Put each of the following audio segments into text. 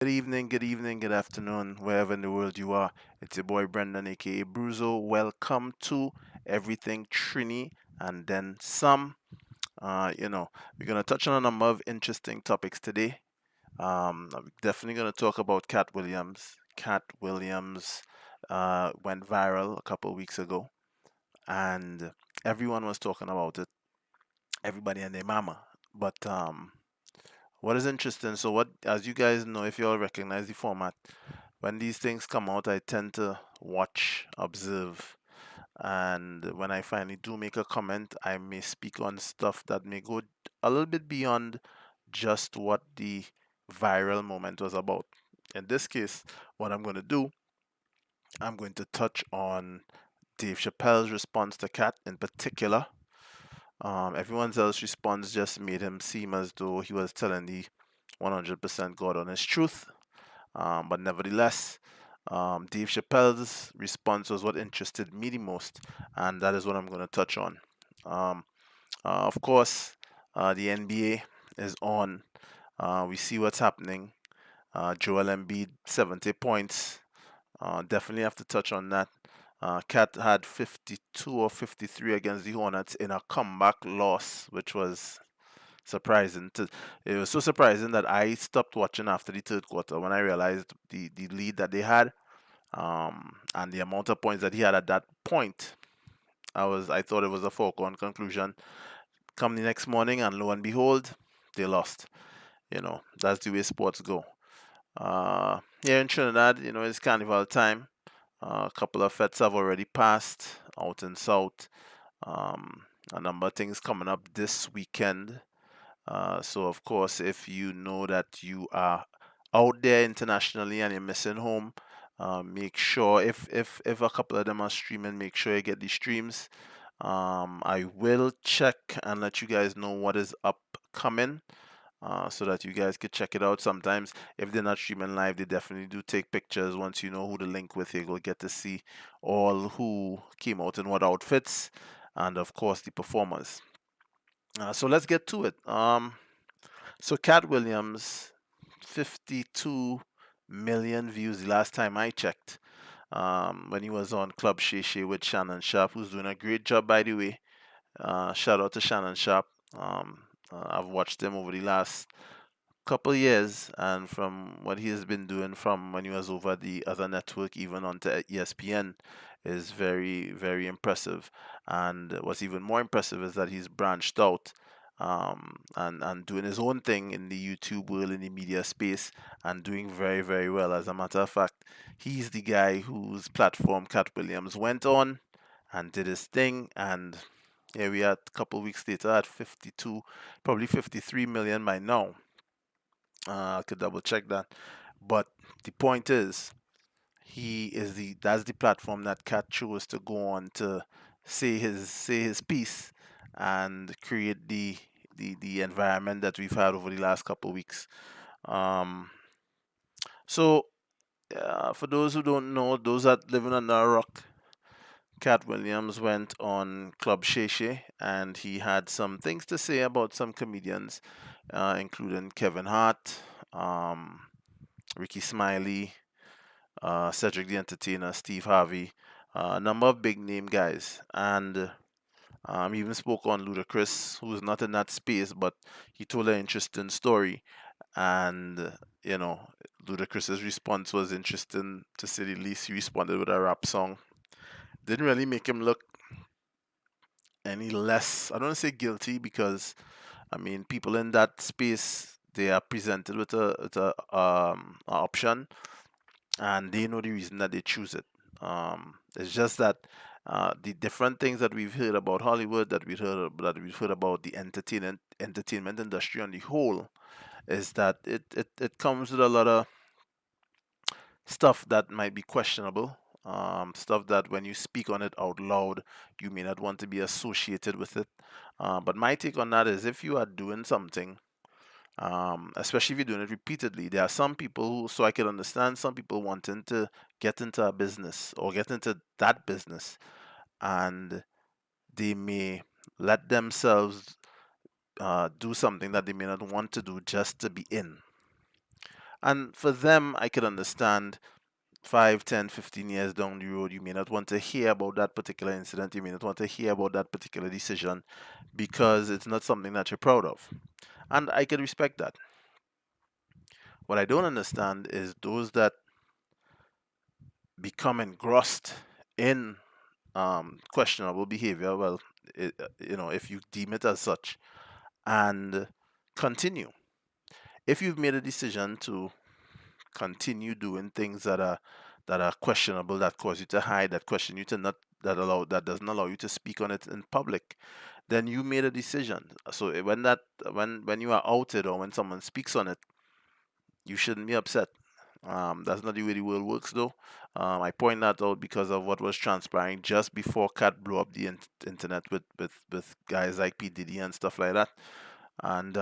Good evening, good afternoon, wherever in the world you are. It's your boy Brendan, aka Bruzo. Welcome to Everything Trini and then some. We're gonna touch on a number of interesting topics today. I'm definitely gonna talk about Cat Williams. Cat Williams went viral a couple weeks ago, and everyone was talking about it. Everybody and their mama. But what is interesting? So, what, as you guys know, if you all recognize the format, when these things come out, I tend to watch, observe, and when I finally do make a comment, I may speak on stuff that may go a little bit beyond just what the viral moment was about. In this case, what I'm going to do, I'm going to touch on Dave Chappelle's response to Cat in particular. Everyone else's response just made him seem as though he was telling the 100% God honest truth. But nevertheless, Dave Chappelle's response was what interested me the most, and that is what I'm going to touch on. Um, of course, the NBA is on. We see what's happening. Joel Embiid, 70 points. Definitely have to touch on that. Cat had 52 or 53 against the Hornets in a comeback loss, which was surprising. It was so surprising that I stopped watching after the third quarter when I realized the lead that they had, and the amount of points that he had at that point. I thought it was a foregone conclusion. Come the next morning, and lo and behold, they lost. That's the way sports go. Here in Trinidad, it's carnival time. A couple of fets have already passed out in South. Um, a number of things coming up this weekend. So of course, if you know that you are out there internationally and you're missing home, make sure if a couple of them are streaming, make sure you get the streams. I will check and let you guys know what is upcoming. So that you guys could check it out. Sometimes, if they're not streaming live, they definitely do take pictures. Once you know who to link with, you will get to see all who came out in what outfits, and of course the performers. So let's get to it. So Cat Williams, 52 million views the last time I checked. When he was on Club Shay Shay with Shannon Sharp, who's doing a great job, by the way. Shout out to Shannon Sharp. I've watched him over the last couple years, and from what he has been doing from when he was over the other network, even onto ESPN, is very, very impressive. And what's even more impressive is that he's branched out, and doing his own thing in the YouTube world, in the media space, and doing very, very well. As a matter of fact, he's the guy whose platform Cat Williams went on and did his thing, and here we are a couple weeks later at 52, probably 53 million by now. I could double check that. But the point is, he is the that's the platform that Cat chose to go on to say his piece and create the environment that we've had over the last couple of weeks. Um, so for those who don't know, those that living under a rock, Cat Williams went on Club Shay Shay and he had some things to say about some comedians, including Kevin Hart, um, Ricky Smiley, Cedric the Entertainer, Steve Harvey, a number of big name guys. And he even spoke on Ludacris, who's not in that space, but he told an interesting story. And, Ludacris's response was interesting to say the least. He responded with a rap song. Didn't really make him look any less, I don't want to say guilty, because, I mean, people in that space, they are presented with a option and they know the reason that they choose it. It's just that the different things that we've heard about Hollywood, that we've heard about the entertainment industry on the whole, is that it comes with a lot of stuff that might be questionable. Stuff that when you speak on it out loud, you may not want to be associated with it. But my take on that is if you are doing something, especially if you're doing it repeatedly. There are some people who, so I can understand some people wanting to get into a business or get into that business, and they may let themselves do something that they may not want to do just to be in. And for them, I could understand 5, 10, 15 years down the road, you may not want to hear about that particular incident. You may not want to hear about that particular decision because it's not something that you're proud of. And I can respect that. What I don't understand is those that become engrossed in questionable behavior. Well, if you deem it as such, and continue. If you've made a decision to continue doing things that are questionable, that cause you to hide, that question you to not that doesn't allow you to speak on it in public, then you made a decision. So when you are outed or when someone speaks on it, you shouldn't be upset. That's not the way the world works, though. I point that out because of what was transpiring just before Cat blew up the internet with guys like P Diddy and stuff like that. And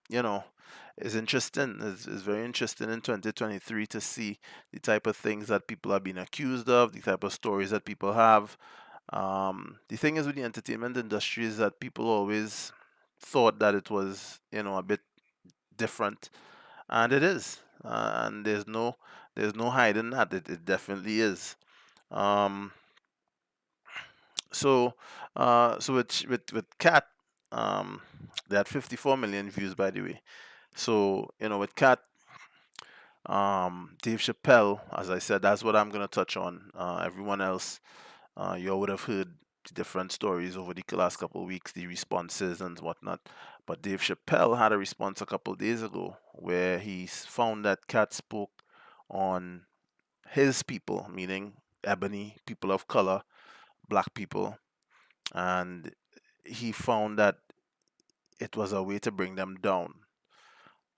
you know, it's interesting. It's very interesting in 2023 to see the type of things that people are being accused of, the type of stories that people have. The thing is with the entertainment industry is that people always thought that it was, a bit different, and it is. And there's no hiding that. It definitely is. Um, so with Cat, they had 54 million views, by the way. So, with Cat, Dave Chappelle, as I said, that's what I'm going to touch on. Everyone else, you all would have heard different stories over the last couple of weeks, the responses and whatnot. But Dave Chappelle had a response a couple of days ago where he found that Cat spoke on his people, meaning ebony, people of color, black people, and he found that it was a way to bring them down.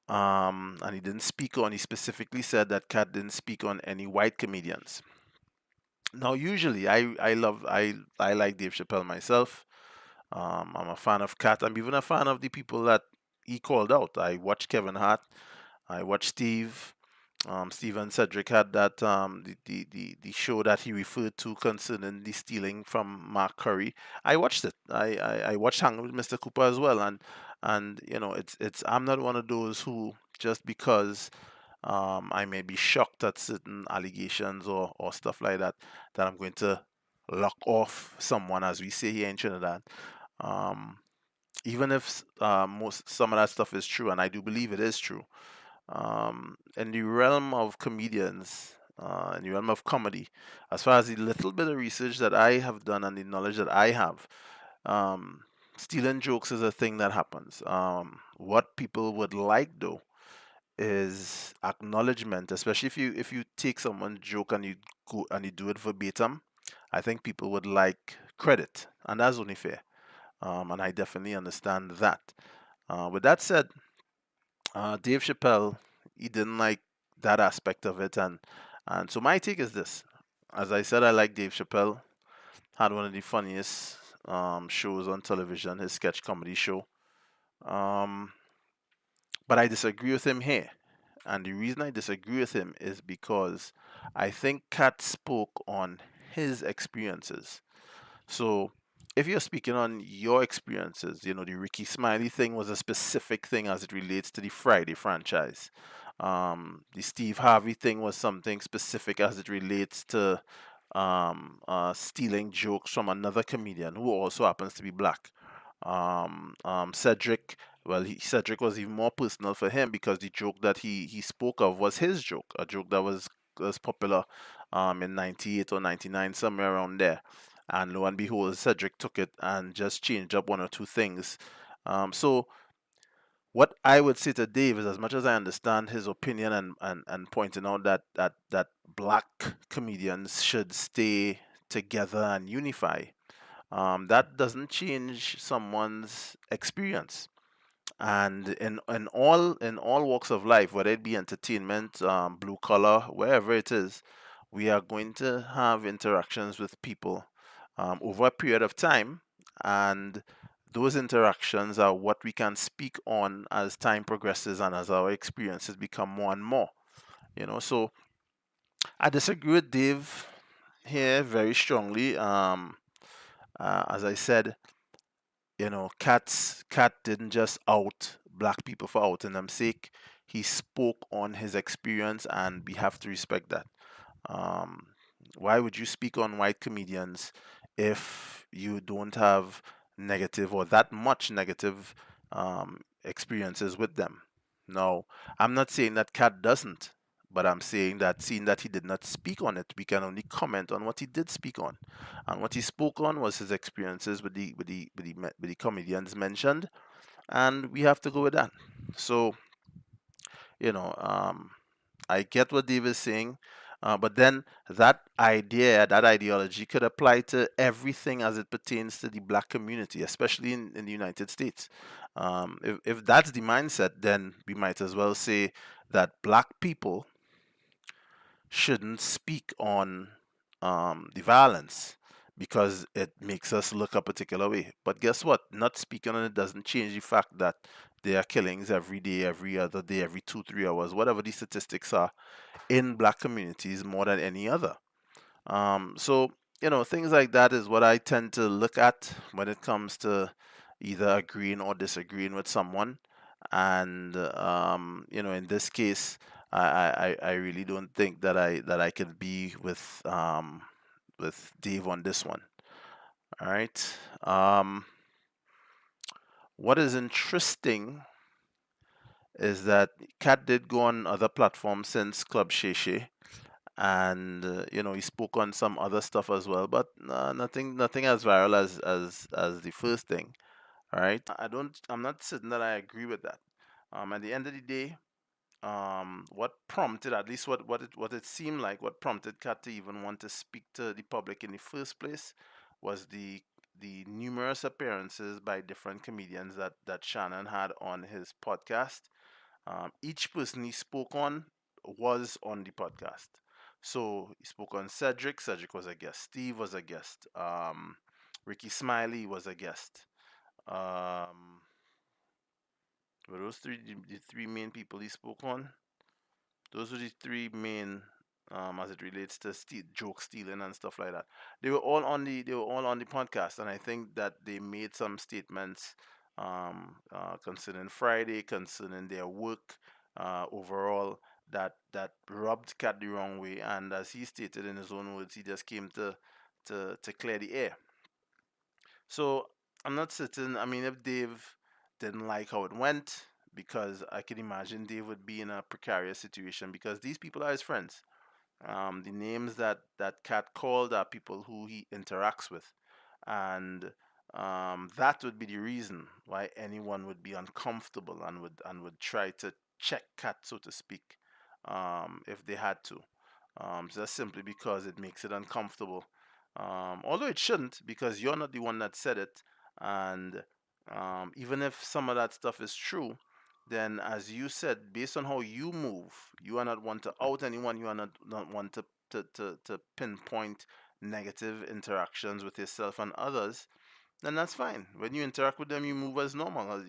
And he didn't speak on. He specifically said that Cat didn't speak on any white comedians. Now, usually, I like Dave Chappelle myself. I'm a fan of Cat. I'm even a fan of the people that he called out. I watched Kevin Hart. I watched Steve. Steven Cedric had that the show that he referred to concerning the stealing from Mark Curry. I watched it. I watched Hang with Mr. Cooper as well, and it's I'm not one of those who just because I may be shocked at certain allegations or stuff like that that I'm going to lock off someone, as we say here in Trinidad. Um, Even if most some of that stuff is true, and I do believe it is true, in the realm of comedians, in the realm of comedy, as far as the little bit of research that I have done and the knowledge that I have, um, stealing jokes is a thing that happens. What people would like though is acknowledgement, especially if you take someone's joke and you go and you do it verbatim. I think people would like credit, and that's only fair. And I definitely understand that. With that said, Dave Chappelle, he didn't like that aspect of it, and so my take is this. As I said, I like Dave Chappelle. Had one of the funniest shows on television, his sketch comedy show. Um, but I disagree with him here, and the reason I disagree with him is because I think Kat spoke on his experiences. So if you're speaking on your experiences, the Ricky Smiley thing was a specific thing as it relates to the Friday franchise. The Steve Harvey thing was something specific as it relates to stealing jokes from another comedian who also happens to be black. Cedric, well, Cedric was even more personal for him because the joke that he spoke of was his joke, a joke that was popular in 98 or 99, somewhere around there. And lo and behold, Cedric took it and just changed up one or two things. So what I would say to Dave is, as much as I understand his opinion and pointing out that black comedians should stay together and unify, that doesn't change someone's experience. And in all walks of life, whether it be entertainment, blue collar, wherever it is, we are going to have interactions with people over a period of time, and those interactions are what we can speak on as time progresses and as our experiences become more and more. So I disagree with Dave here very strongly. As I said, Cat didn't just out black people for outing them sake. he spoke on his experience, and we have to respect that. Um, why would you speak on white comedians if you don't have negative or that much negative experiences with them? No, I'm not saying that Cat doesn't, but I'm saying that seeing that he did not speak on it, we can only comment on what he did speak on. And what he spoke on was his experiences with the comedians mentioned, and we have to go with that. So, you know, I get what Dave is saying, but then that ideology could apply to everything as it pertains to the black community, especially in the United States. If that's the mindset, then we might as well say that black people shouldn't speak on the violence because it makes us look a particular way. But guess what? Not speaking on it doesn't change the fact that there are killings every day, every other day, every 2, 3 hours, whatever the statistics are in black communities more than any other. So, things like that is what I tend to look at when it comes to either agreeing or disagreeing with someone. And in this case, I really don't think that I could be with Dave on this one. All right. What is interesting is that Kat did go on other platforms since Club Shay, and he spoke on some other stuff as well, but nothing as viral as the first thing. All right, I'm not certain that I agree with that. At the end of the day, what prompted, at least what it seemed like, what prompted Kat to even want to speak to the public in the first place was the numerous appearances by different comedians that Shannon had on his podcast. Each person he spoke on was on the podcast. So he spoke on Cedric. Cedric was a guest. Steve was a guest. Ricky Smiley was a guest. Were those the three main people he spoke on? Those were the three main, as it relates to joke stealing and stuff like that. They were all on the podcast, and I think that they made some statements concerning Friday, concerning their work overall, that rubbed Cat the wrong way. And as he stated in his own words, he just came to clear the air. So I'm not certain. I mean, if Dave didn't like how it went, because I can imagine Dave would be in a precarious situation because these people are his friends. The names that Cat called are people who he interacts with, and that would be the reason why anyone would be uncomfortable and would try to check Cat, so to speak, if they had to. Just simply because it makes it uncomfortable. Although it shouldn't, because you're not the one that said it, and even if some of that stuff is true, then as you said, based on how you move, you are not one to out anyone. You are not one to pinpoint negative interactions with yourself and others. Then that's fine. When you interact with them, you move as normal.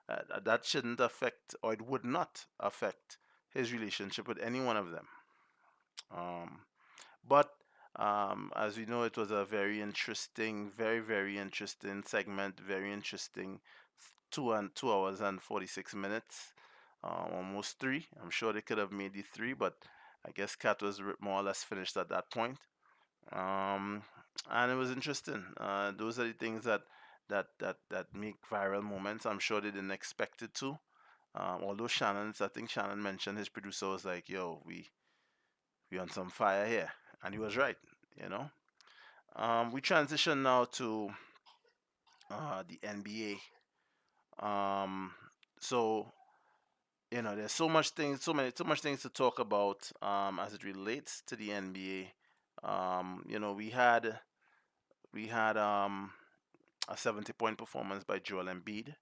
That shouldn't affect, or it would not affect his relationship with any one of them. Um, but as we know, it was a very interesting, very, very interesting segment, very interesting 2 hours and 46 minutes, almost three. I'm sure they could have made the three, but I guess Cat was more or less finished at that point. Um, and it was interesting. Those are the things that make viral moments. I'm sure they didn't expect it to. Although I think Shannon mentioned his producer was like, "Yo, we on some fire here," and he was right. You know. We transition now to the NBA. So there's so much things to talk about as it relates to the NBA. We had a 70-point performance by Joel Embiid.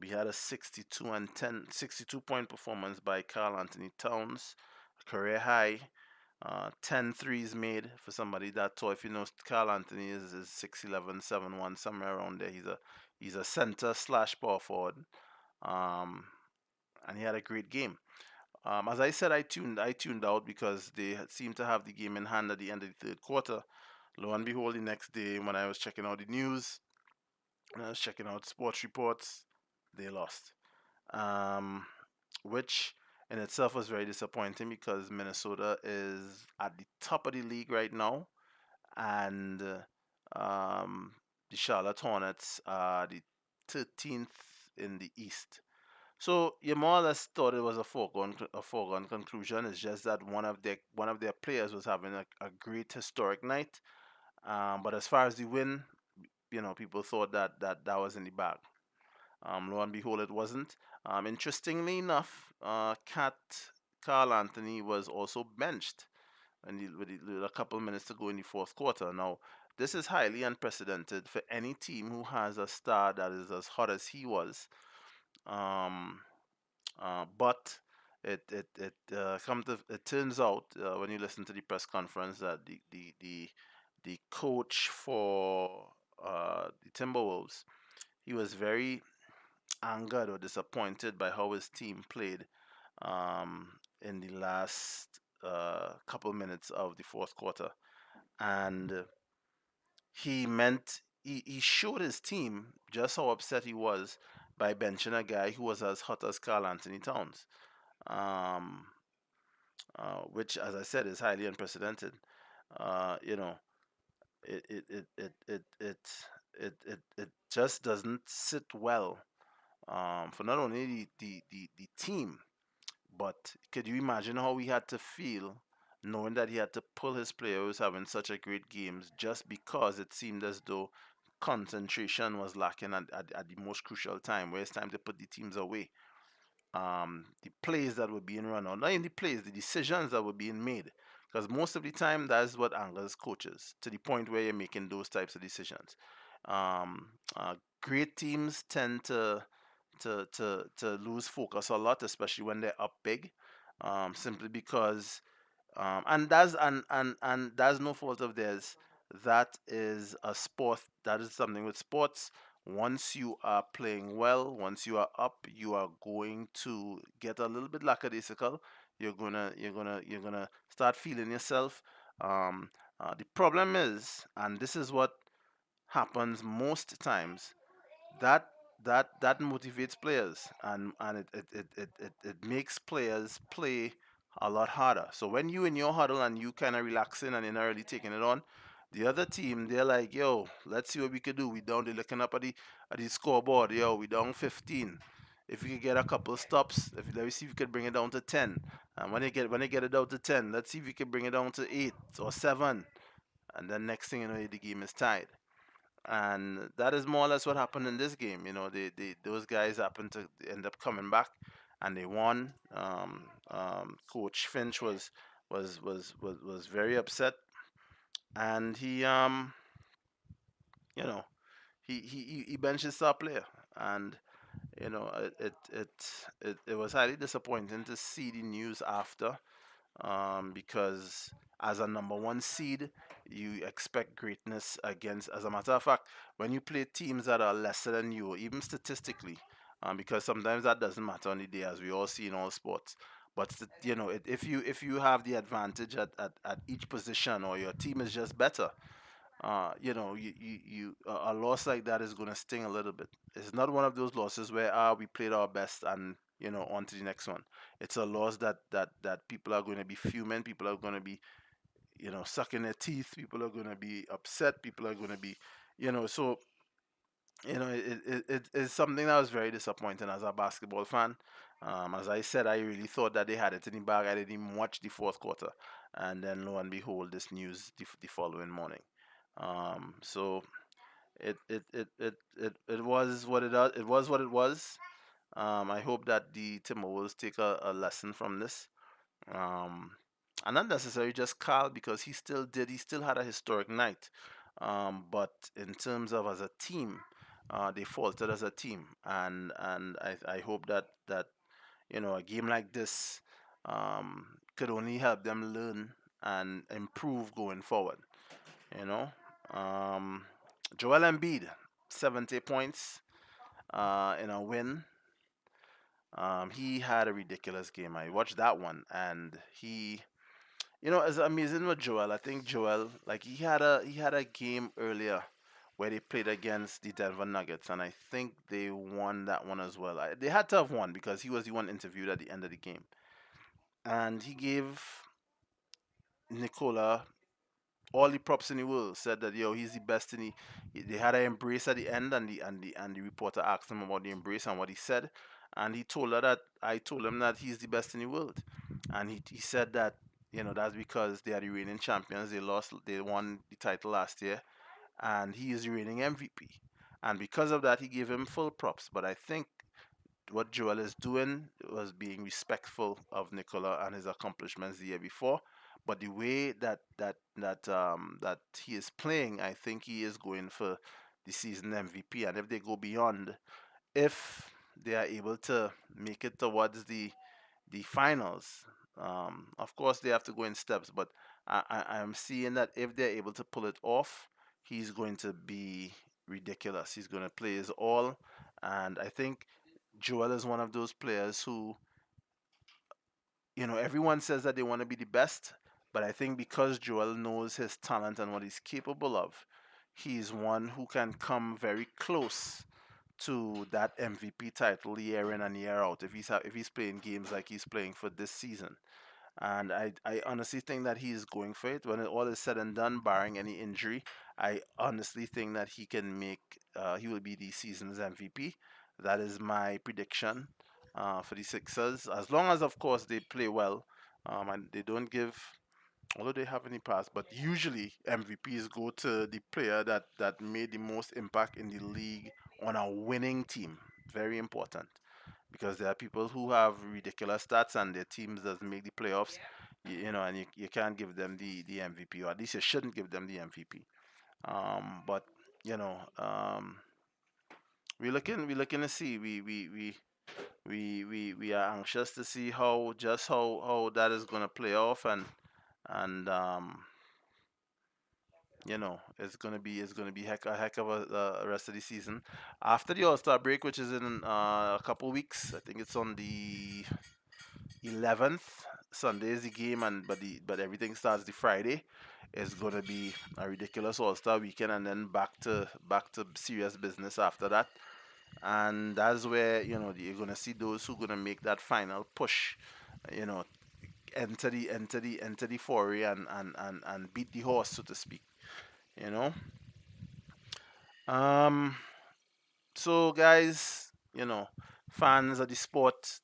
We had a 62-point performance by Karl Anthony Towns, a career high. 10 threes made for somebody that tall. If you know, Carl Anthony is 6'11", 7'1", somewhere around there. He's a center slash power forward. Um, and he had a great game. As I said, I tuned out because they seemed to have the game in hand at the end of the third quarter. Lo and behold, the next day when I was checking out the news and I was checking out sports reports, they lost. um, which in itself was very disappointing because Minnesota is at the top of the league right now, and the Charlotte Hornets are the 13th in the East. So you more or less thought it was a foregone conclusion. It's just that one of their players was having a great historic night. But as far as the win, people thought that was in the bag. Lo and behold, it wasn't. Interestingly enough, Cat Carl Anthony was also benched with a couple minutes to go in the fourth quarter. Now, this is highly unprecedented for any team who has a star that is as hot as he was. Um, but it turns out when you listen to the press conference that the coach for the Timberwolves, he was very angered or disappointed by how his team played in the last couple minutes of the fourth quarter, and he showed his team just how upset he was by benching a guy who was as hot as Carl Anthony Towns, um, which, as I said, is highly unprecedented. You know, it it it it it it it just doesn't sit well for not only the team, but could you imagine how he had to feel knowing that he had to pull his player who was having such a great games just because it seemed as though concentration was lacking at the most crucial time where it's time to put the teams away. The plays that were being run on, not even the plays, the decisions that were being made. Because most of the time, that's what angers coaches to the point where you're making those types of decisions. Um, uh, Great teams tend to lose focus a lot, especially when they're up big, simply because and that's no fault of theirs. That is a sport. That is something with sports. Once you are playing well, once you are up, you are going to get a little bit lackadaisical. You're gonna start feeling yourself. The problem is, and this is what happens most times, that that motivates players, and it makes players play a lot harder. So when you in your huddle and you kind of relaxing and you're not really taking it on, the other team they're like, yo, let's see what we could do. We down, they're looking up at the scoreboard. Yo, we down 15. If we could get a couple stops, let me see if we could bring it down to 10. And when they get it down to 10, let's see if we can bring it down to 8 or 7. And then next thing you know, the game is tied. And that is more or less what happened in this game. Those guys happened to end up coming back, and they won. Coach Finch was very upset, and you know, he benched his star player, and it was highly disappointing to see the news after, because as a number one seed, you expect greatness against. As a matter of fact, when you play teams that are lesser than you, even statistically, because sometimes that doesn't matter on the day, as we all see in all sports. But if you have the advantage at each position, or your team is just better, a loss like that is going to sting a little bit. It's not one of those losses where we played our best and on to the next one. It's a loss that people are going to be fuming. People are going to be sucking their teeth. People are going to be upset. People are going to be so it's something that was very disappointing as a basketball fan. As I said, I really thought that they had it in the bag. I didn't even watch the fourth quarter, and then lo and behold, this news the following morning. So it was what it was what it was. I hope that the Timberwolves take a lesson from this. Um, and not necessarily just Carl, because he still had a historic night. But in terms of as a team, they faltered as a team, and I hope that a game like this could only help them learn and improve going forward. You know, um, Joel Embiid, 70 points in a win. He had a ridiculous game. I watched that one, and it's amazing with Joel. I think Joel, like he had a game earlier where they played against the Denver Nuggets, and I think they won that one as well. They had to have won because he was the one interviewed at the end of the game, and he gave Nicola all the props in the world. Said that he's the best in They had an embrace at the end, and the reporter asked him about the embrace and what he said, and he told her that I told him that he's the best in the world, and he said that that's because they are the reigning champions. They won the title last year, and he is the reigning MVP, and because of that, he gave him full props. But I think what Joel is doing was being respectful of Nicola and his accomplishments the year before. But the way that he is playing, I think he is going for the season MVP. And if they go beyond, if they are able to make it towards the finals, of course they have to go in steps. But I'm seeing that if they're able to pull it off, he's going to be ridiculous. He's going to play his all, and I think Joel is one of those players who, everyone says that they want to be the best, but I think because Joel knows his talent and what he's capable of, he's one who can come very close to that MVP title year in and year out if he's playing games like he's playing for this season. And I honestly think that he is going for it. When it all is said and done, barring any injury, I honestly think that he will be the season's MVP. That is my prediction for the Sixers. As long as, of course, they play well, and they don't give, although they have any pass, but usually MVPs go to the player that made the most impact in the league on a winning team. Very important because there are people who have ridiculous stats and their teams doesn't make the playoffs, and you can't give them the MVP, or at least you shouldn't give them the MVP. But we're looking to see. We are anxious to see how that is going to play off, and it's gonna be a heck of a rest of the season after the All Star break, which is in a couple weeks. I think it's on the 11th. Sunday is the game, but everything starts the Friday. It's gonna be a ridiculous All Star weekend, and then back to serious business after that. And that's where you're gonna see those who gonna make that final push. You know, enter the foray and beat the horse, so to speak. You know. Um, So, guys, fans of the sport,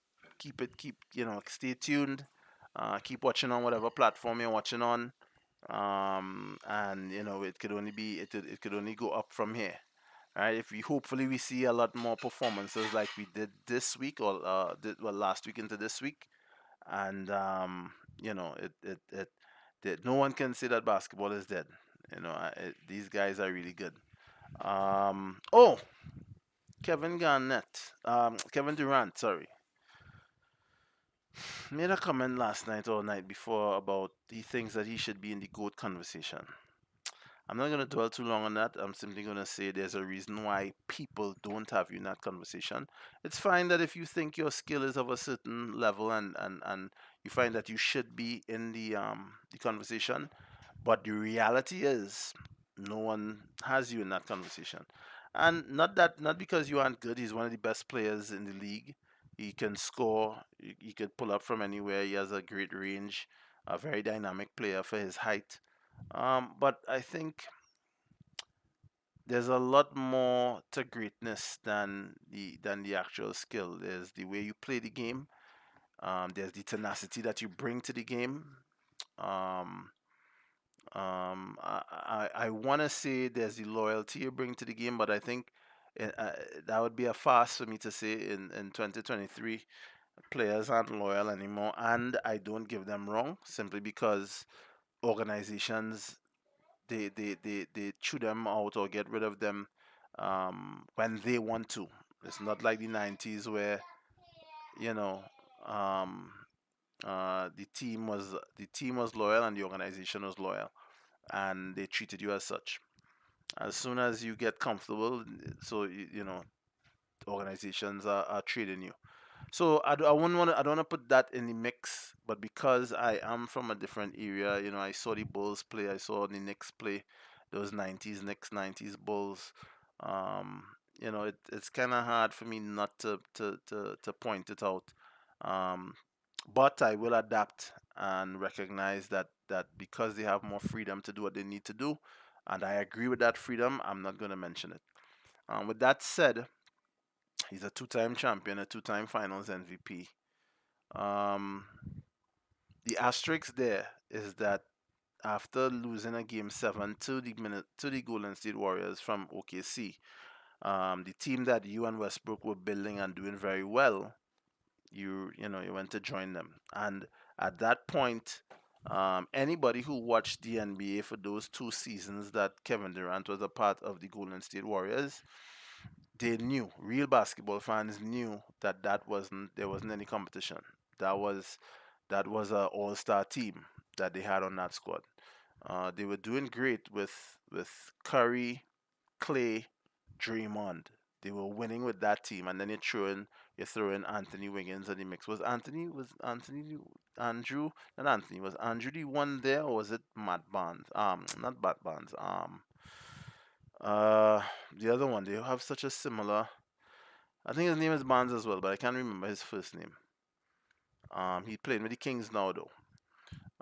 stay tuned. Keep watching on whatever platform you're watching on. And it could only go up from here. Right? If we hopefully we see a lot more performances like we did this week or last week into this week, and no one can say that basketball is dead. These guys are really good. Oh, Kevin Durant, sorry, made a comment last night or night before about he thinks that he should be in the GOAT conversation. I'm not going to dwell too long on that. I'm simply going to say there's a reason why people don't have you in that conversation. It's fine that if you think your skill is of a certain level and you find that you should be in the conversation, but the reality is no one has you in that conversation. And not because you aren't good. He's one of the best players in the league. He can score. He can pull up from anywhere. He has a great range. A very dynamic player for his height. But I think there's a lot more to greatness than the actual skill. There's the way you play the game. There's the tenacity that you bring to the game. Um, I want to say there's the loyalty you bring to the game, but I think that would be a fast for me to say in 2023 players aren't loyal anymore, and I don't give them wrong simply because organizations they chew them out or get rid of them when they want to. It's not like the 90s where you know um, the team was loyal and the organization was loyal, and they treated you as such. As soon as you get comfortable, so organizations are trading you. So I don't want to put that in the mix, but because I am from a different area, I saw the Bulls play, I saw the Knicks play. those 90s Knicks, 90s Bulls. Um, it's kind of hard for me not to point it out. Um, but I will adapt and recognize that because they have more freedom to do what they need to do, and I agree with that freedom, I'm not going to mention it. With that said, he's a two-time champion, a two-time Finals MVP. Um, the asterisk there is that after losing a game seven to the Golden State Warriors from OKC, the team that you and Westbrook were building and doing very well, you went to join them. And at that point, anybody who watched the NBA for those 2 seasons that Kevin Durant was a part of the Golden State Warriors, they knew, real basketball fans knew that there wasn't any competition. That was that was a all-star team that they had on that squad. They were doing great with Curry, Clay, Draymond. They were winning with that team, and then you throw in Anthony Wiggins in the mix. Was Andrew not Anthony was Andrew the one there, or was it Matt Barnes? Not Matt Barnes. Uh, the other one. They have such a similar. I think his name is Barnes as well, but I can't remember his first name. He played with the Kings now though.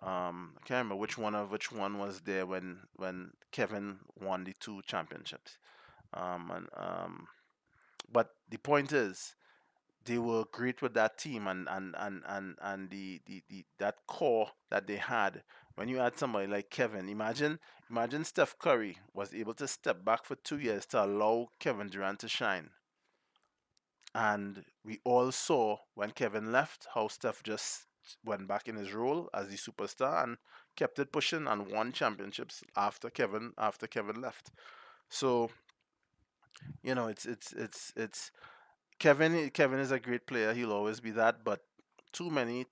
I can't remember which one was there when Kevin won the 2 championships. And But the point is, they were great with that team and the that core that they had. When you had somebody like Kevin, imagine Steph Curry was able to step back for 2 years to allow Kevin Durant to shine. And we all saw when Kevin left how Steph just went back in his role as the superstar and kept it pushing and won championships after Kevin left. So it's Kevin is a great player. He'll always be that, but too many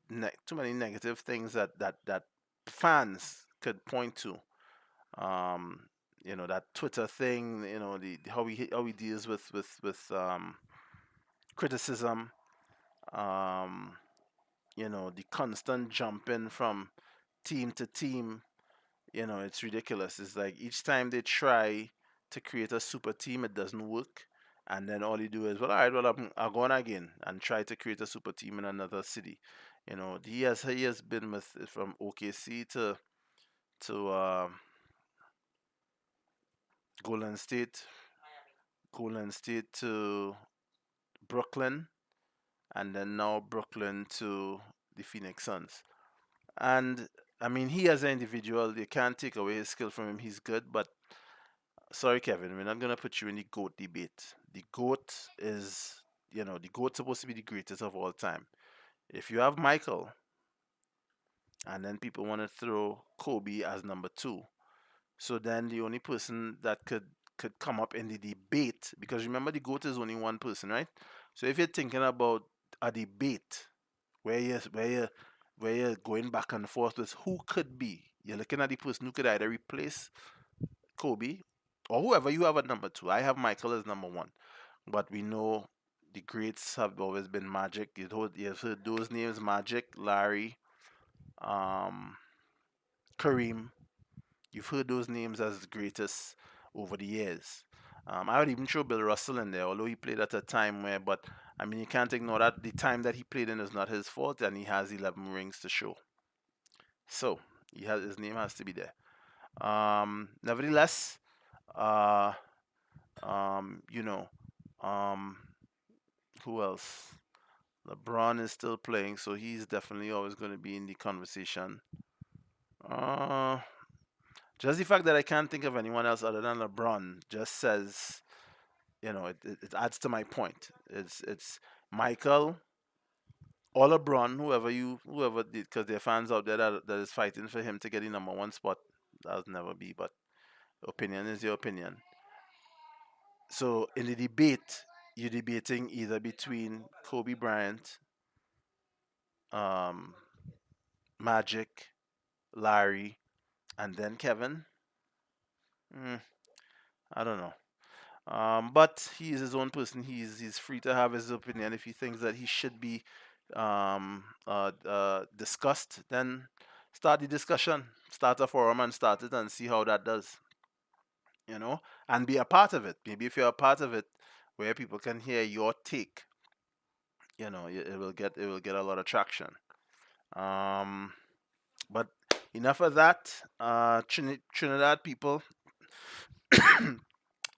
negative things that fans could point to. Um, that Twitter thing. How he deals with criticism. Um, the constant jumping from team to team. It's ridiculous. It's like each time they try to create a super team, it doesn't work. And then all you do is, well, all right, well, I'll go on again and try to create a super team in another city. He has been with from OKC to Golden State, Golden State to Brooklyn, and then now Brooklyn to the Phoenix Suns. And I mean, he as an individual, you can't take away his skill from him. He's good, but sorry, Kevin, we're not gonna put you in the GOAT debate. The GOAT is, the GOAT's supposed to be the greatest of all time. If you have Michael, and then people want to throw Kobe as number two, so then the only person that could come up in the debate, because remember the GOAT is only one person, right? So if you're thinking about a debate where you're going back and forth with who could be, you're looking at the person who could either replace Kobe, or whoever you have at number two. I have Michael as number one, but we know the greats have always been Magic. You've heard those names: Magic, Larry, um, Kareem. You've heard those names as the greatest over the years. I would even throw Bill Russell in there, although he played at a time where, but I mean, you can't ignore that the time that he played in is not his fault, and he has 11 rings to show. So his name has to be there. Nevertheless, uh, Um, you know, um, who else? LeBron is still playing, so he's definitely always going to be in the conversation. Uh, just the fact that I can't think of anyone else other than LeBron just says, it adds to my point. It's Michael or LeBron, whoever did, because there are fans out there that is fighting for him to get the number one spot. That'll never be, but opinion is your opinion. So in the debate, you're debating either between Kobe Bryant, um, Magic, Larry, and then Kevin. Mm, I don't know. But he is his own person. He's free to have his opinion. If he thinks that he should be discussed, then start the discussion. Start a forum and start it and see how that does. you know, and be a part of it. Maybe if you're a part of it, where people can hear your take, it will get a lot of traction. Um, but enough of that. Trinidad people,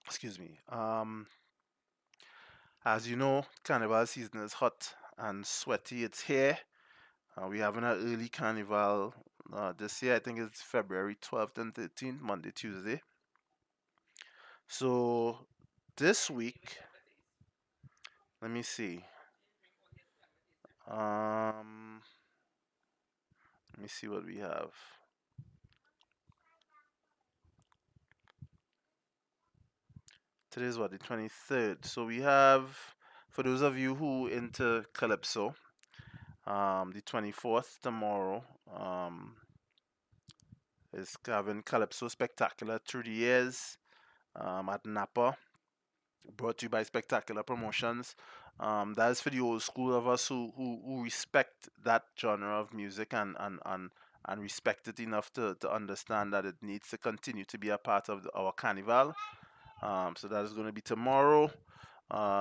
excuse me. As you know, Carnival season is hot and sweaty. It's here. We having an early carnival this year. I think it's February 12th and 13th, Monday, Tuesday. So this week, let me see. Um, Let me see what we have. Today's what, the 23rd. So we have, for those of you who into Calypso, the 24th tomorrow is having Calypso Spectacular through the years at Napa, brought to you by Spectacular Promotions. That is for the old school of us who respect that genre of music and respect it enough to understand that it needs to continue to be a part of our carnival. So that is going to be tomorrow,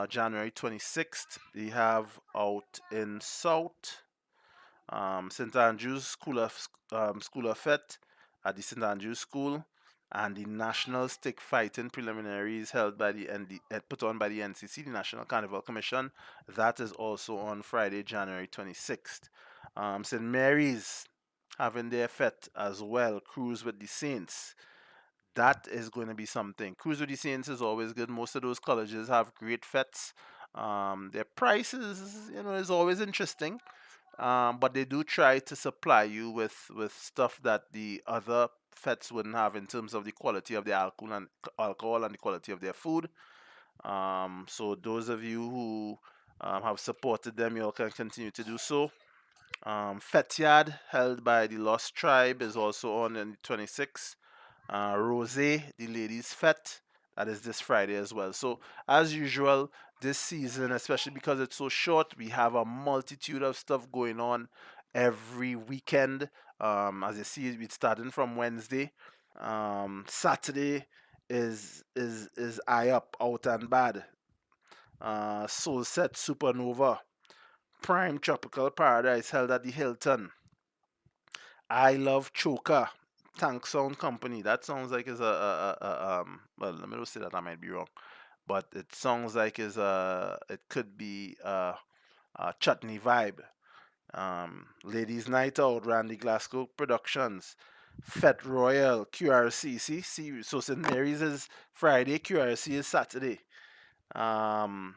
January 26th. They have out in South St. Andrew's School of Fet at the St. Andrew's School, and the National Stick Fighting Preliminaries held by put on by the NCC, the National Carnival Commission. That is also on Friday, January 26th. St. Mary's having their fete as well, Cruise with the Saints. That is going to be something. Cruise with the Saints is always good. Most of those colleges have great fetes. Their prices, is always interesting, but they do try to supply you with stuff that the other fetes wouldn't have in terms of the quality of the alcohol and the quality of their food. So those of you who have supported them, you all can continue to do so. Fet Yard, held by the Lost Tribe, is also on the 26th. Rose, the ladies' fete, that is this Friday as well. So, as usual, this season, especially because it's so short, we have a multitude of stuff going on every weekend. As you see, it's starting from Wednesday. Saturday is eye up, out and bad. Soul Set Supernova, Prime Tropical Paradise held at the Hilton. I Love Choker, Tank Sound Company. That sounds like it's well, let me just say that I might be wrong, but it sounds like it could be a chutney vibe. Ladies Night Out, Randy Glasgow Productions, Fet Royal, QRC. So St. Mary's is Friday, QRC is Saturday. Um,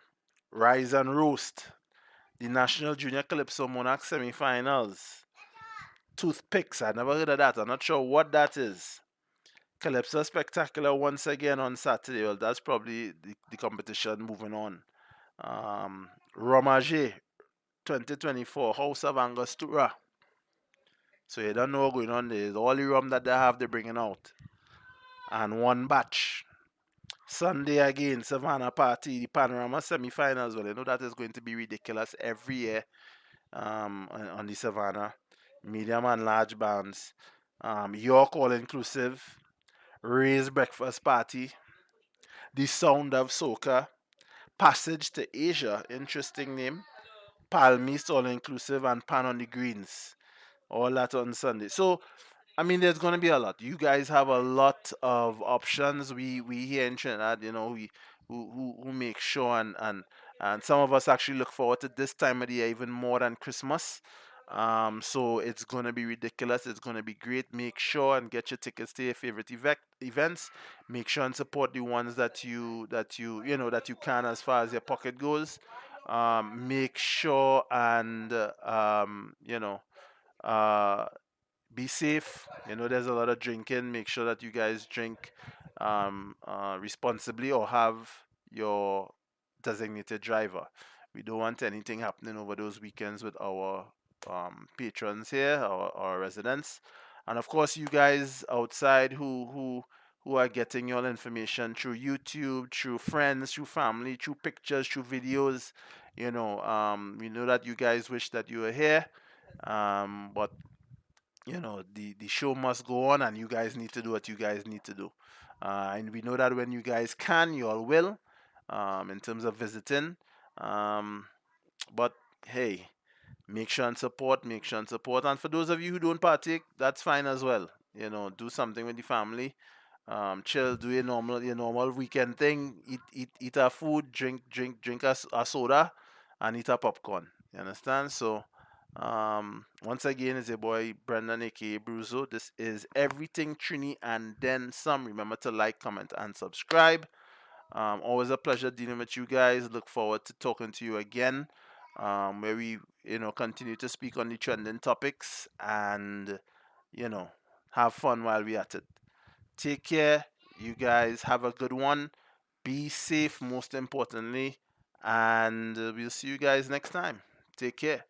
Rise and Roast, the National Junior Calypso Monarch semifinals. Toothpicks. I never heard of that. I'm not sure what that is. Calypso Spectacular once again on Saturday. Well, that's probably the competition moving on. Romage 2024 House of Angostura. So you don't know what's going on there. It's all the rum that they have they're bringing out. And one batch. Sunday again, Savannah Party, the Panorama semi-finals. Well, you know that is going to be ridiculous every year on the Savannah. Medium and large bands. York All Inclusive. Ray's Breakfast Party, The Sound of Soca, Passage to Asia, interesting name, Palmist All Inclusive, and Pan on the Greens. All that on Sunday. So I mean, there's gonna be a lot. You guys have a lot of options. We here in Trinidad, we who make sure and some of us actually look forward to this time of the year even more than Christmas. So it's gonna be ridiculous. It's gonna be great. Make sure and get your tickets to your favorite events. Make sure and support the ones that you can as far as your pocket goes. Make sure and uh, be safe. There's a lot of drinking. Make sure that you guys drink responsibly or have your designated driver. We don't want anything happening over those weekends with our patrons here, our residents, and of course you guys outside who are getting your information through YouTube, through friends, through family, through pictures, through videos. We know that you guys wish that you were here, but the show must go on and you guys need to do what you guys need to do. And we know that when you guys can, you all will, in terms of visiting. Um, but hey, make sure and support, make sure and support. And for those of you who don't partake, that's fine as well. Do something with the family. Chill, do your normal weekend thing. Eat a food, drink a soda, and eat a popcorn. You understand? So, once again, it's your boy Brendan, aka Bruzo. This is everything Trini and then some. Remember to like, comment, and subscribe. Always a pleasure dealing with you guys. Look forward to talking to you again, where we continue to speak on the trending topics and you know have fun while we at it. Take care. You guys have a good one. Be safe, most importantly. And we'll see you guys next time. Take care.